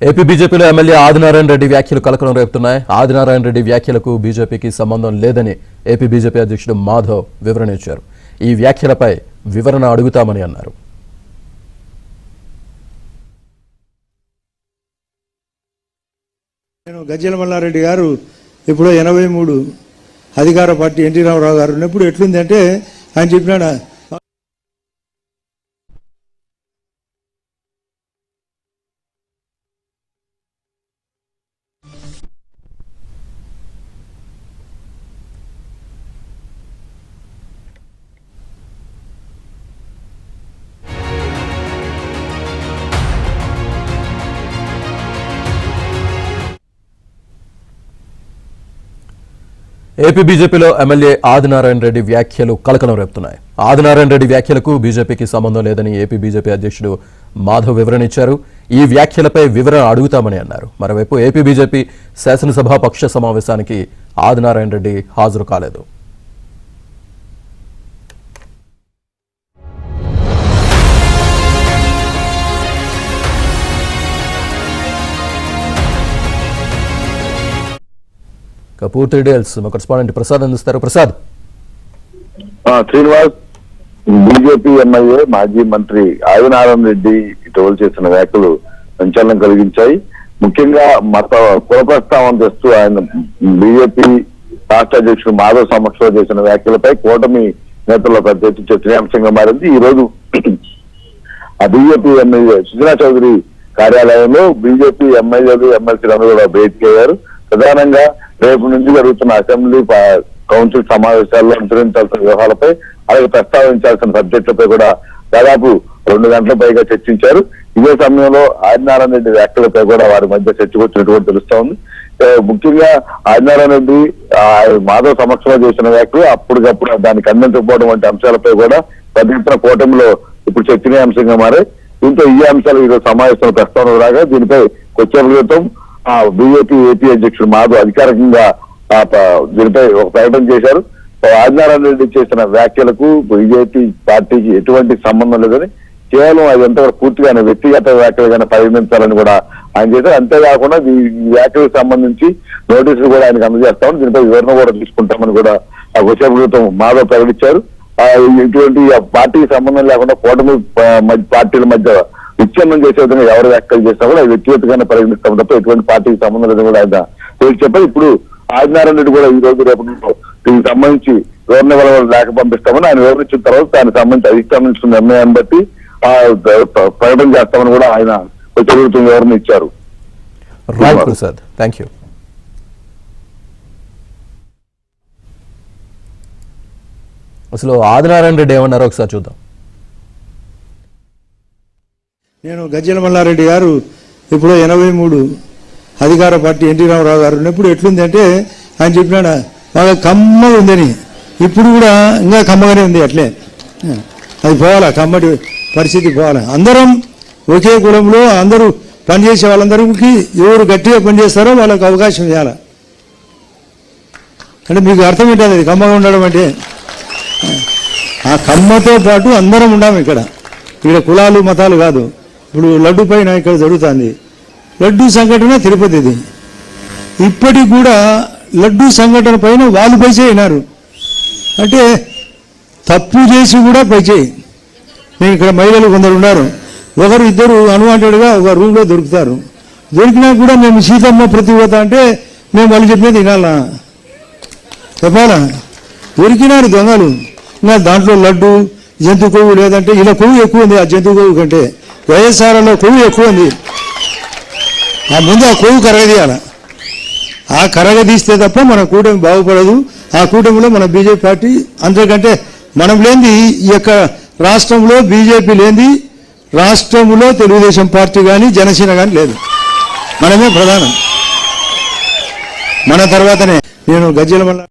AP బీజేపీలో MLA Adinarayana Reddy వ్యాఖ్యలు కలకలం రేపుతున్నాయి. ఆదినారాయణ రెడ్డి వ్యాఖ్యలకు బీజేపీకి సంబంధం లేదని ఏపీ బీజేపీ అధ్యక్షుడు మాధవ్ వివరణ ఇచ్చారు. ఈ వ్యాఖ్యలపై వివరణ అడుగుతామని అన్నారు. నేను గజ్జల మల్లారెడ్డి గారు ఇప్పుడు 83 అధికార పార్టీ ఎన్టీ రామారావు గారు ఉన్నప్పుడు ఎట్లుంది అంటే ఆయన చెప్పినాడు ఏపీ బీజేపీలో ఎమ్మెల్యే ఆదినారాయణ రెడ్డి వ్యాఖ్యలు కలకలం రేపుతున్నాయి. ఆదినారాయణ రెడ్డి వ్యాఖ్యలకు బీజేపీకి సంబంధం లేదని ఏపీ బీజేపీ అధ్యక్షుడు మాధవ్ వివరణ ఇచ్చారు. ఈ వ్యాఖ్యలపై వివరణ అడుగుతామని అన్నారు. మరోవైపు ఏపీ బీజేపీ శాసనసభ పక్ష సమావేశానికి ఆదినారాయణ రెడ్డి హాజరు కాలేదు. పూర్తి డీటెయిల్స్ మా కరెస్పాండెంట్ ప్రసాద్ అందిస్తారు. ప్రసాద్. శ్రీనివాస్, బీజేపీ ఎమ్మెల్యే మాజీ మంత్రి ఆదినారాయణ రెడ్డి ఇటీవల చేసిన వ్యాఖ్యలు సంచలనం కలిగించాయి. ముఖ్యంగా మత కుల ప్రస్తావన తెస్తూ ఆయన బీజేపీ రాష్ట్ర అధ్యక్షుడు మాధవ్ సమక్షంలో చేసిన వ్యాఖ్యలపై కూటమి నేతల్లో పెద్ద ఎత్తున చర్చనీయాంశంగా మారింది. ఈ రోజు ఆ బీజేపీ ఎమ్మెల్యే సుజనా చౌదరి కార్యాలయంలో బీజేపీ ఎమ్మెల్యేలు ఎమ్మెల్సీలందరూ కూడా భేటీ అయ్యారు. ప్రధానంగా రేపు నుంచి జరుగుతున్న అసెంబ్లీ కౌన్సిల్ సమావేశాల్లో అనుసరించాల్సిన వ్యూహాలపై అలాగే ప్రస్తావించాల్సిన సబ్జెక్టులపై కూడా దాదాపు 2 గంటల పైగా చర్చించారు. ఇదే సమయంలో ఆదినారాయణ రెడ్డి వ్యాఖ్యలపై కూడా వారి మధ్య చర్చ వచ్చినట్టు తెలుస్తా ఉంది. ముఖ్యంగా ఆదినారాయణ రెడ్డి మాధవ్ సమక్షంలో చేసిన వ్యాఖ్యలు అప్పటికప్పుడు దాన్ని ఖండించకపోవడం వంటి అంశాలపై కూడా పెద్ద ఎత్తున కూటమిలో ఇప్పుడు చర్చనీయాంశంగా మారాయి. దీంతో ఈ అంశాలు ఈరోజు సమావేశంలో ప్రస్తావన రాగా దీనిపై కొద్దిసేపటి క్రితం బీజేపీ ఏపీ అధ్యక్షుడు మాధవ్ అధికారికంగా దీనిపై ఒక ప్రకటన చేశారు. ఆదినారాయణ రెడ్డి చేసిన వ్యాఖ్యలకు బీజేపీ పార్టీకి ఎటువంటి సంబంధం లేదని, కేవలం అది ఎంతవరకు పూర్తిగా వ్యక్తిగత వ్యాఖ్యలుగానే పరిగణించాలని కూడా ఆయన చేశారు. అంతేకాకుండా ఈ వ్యాఖ్యలకు సంబంధించి నోటీసులు కూడా ఆయనకు అందజేస్తామని, దీనిపై వివరణ కూడా తీసుకుంటామని కూడా కొద్దిసేపు క్రితం మాధవ్ ప్రకటించారు. ఇటువంటి పార్టీకి సంబంధం లేకుండా కూటమి పార్టీల మధ్య విచ్ఛిన్నం చేసే విధంగా ఎవరు వ్యాఖ్యలు చేసినా కూడా వ్యక్తిగతంగానే పరిగణిస్తాం తప్ప ఎటువంటి పార్టీకి సంబంధం లేదని కూడా ఆయన చెప్పారు. ఇప్పుడు ఆదినారాయణ రెడ్డి కూడా ఈ రోజు రేపు దీనికి సంబంధించి వివరణ లేఖ పంపిస్తామని ఆయన వివరించిన తర్వాత దానికి సంబంధించి అధిష్టానం నిర్ణయాన్ని బట్టి ప్రకటన చేస్తామని కూడా ఆయన కొంచెం వివరణ ఇచ్చారు. అసలు ఆదినారాయణ రెడ్డి ఏమన్నారో ఒకసారి చూద్దాం. నేను గజ్జల మల్లారెడ్డి గారు ఇప్పుడు 83 అధికార పార్టీ ఎన్టీ రామారావు గారు ఉన్నప్పుడు ఎట్లుంది అంటే ఆయన చెప్పినాడు బాగా కమ్మగా ఉందని, ఇప్పుడు కూడా ఇంకా కమ్మగానే ఉంది. అట్లే అది పోవాలా, కమ్మటి పరిస్థితి పోవాలా. అందరం ఒకే కులంలో అందరూ పనిచేసే వాళ్ళందరికీ ఎవరు గట్టిగా పనిచేస్తారో వాళ్ళకు అవకాశం ఇవ్వాలి. అంటే మీకు అర్థం ఏంటది అది కమ్మగా ఉండడం అంటే? ఆ కమ్మతో పాటు అందరం ఉండాము ఇక్కడ కులాలు మతాలు కాదు. ఇప్పుడు లడ్డు పైన ఇక్కడ జరుగుతుంది లడ్డు సంఘటన తిరుపతిది. ఇప్పటికి కూడా లడ్డు సంఘటన పైన వాళ్ళు పైసే అయినారు అంటే తప్పు చేసి కూడా పైచేయి. నేను ఇక్కడ మహిళలు కొందరు ఉన్నారు, ఒకరు ఇద్దరు అన్వాంటెడ్గా ఒక రూమ్లో దొరుకుతారు. దొరికినా కూడా మేము సీతమ్మ ప్రతివత అంటే మేము వాళ్ళు చెప్పినది వినాలా చెప్పాలా? దొరికినారు దొంగలు. ఇంకా దాంట్లో లడ్డు జంతు కొవ్వు లేదంటే ఇలా కొవ్వు ఎక్కువ ఉంది ఆ జంతు కొవ్వు కంటే. వైఎస్ఆర్లో కొవ్వు ఎక్కువ ఉంది. ఆ ముందు ఆ కొవ్వు కరగదీయాల. ఆ కరగదీస్తే తప్ప మన కూటమి బాగుపడదు. ఆ కూటమిలో మన బీజేపీ పార్టీ అంతకంటే మనం లేనిది ఈ యొక్క రాష్ట్రంలో బీజేపీ లేనిది రాష్ట్రంలో తెలుగుదేశం పార్టీ కానీ జనసేన కానీ లేదు. మనమే ప్రధానం. మన తర్వాతనే నేను గజ్జల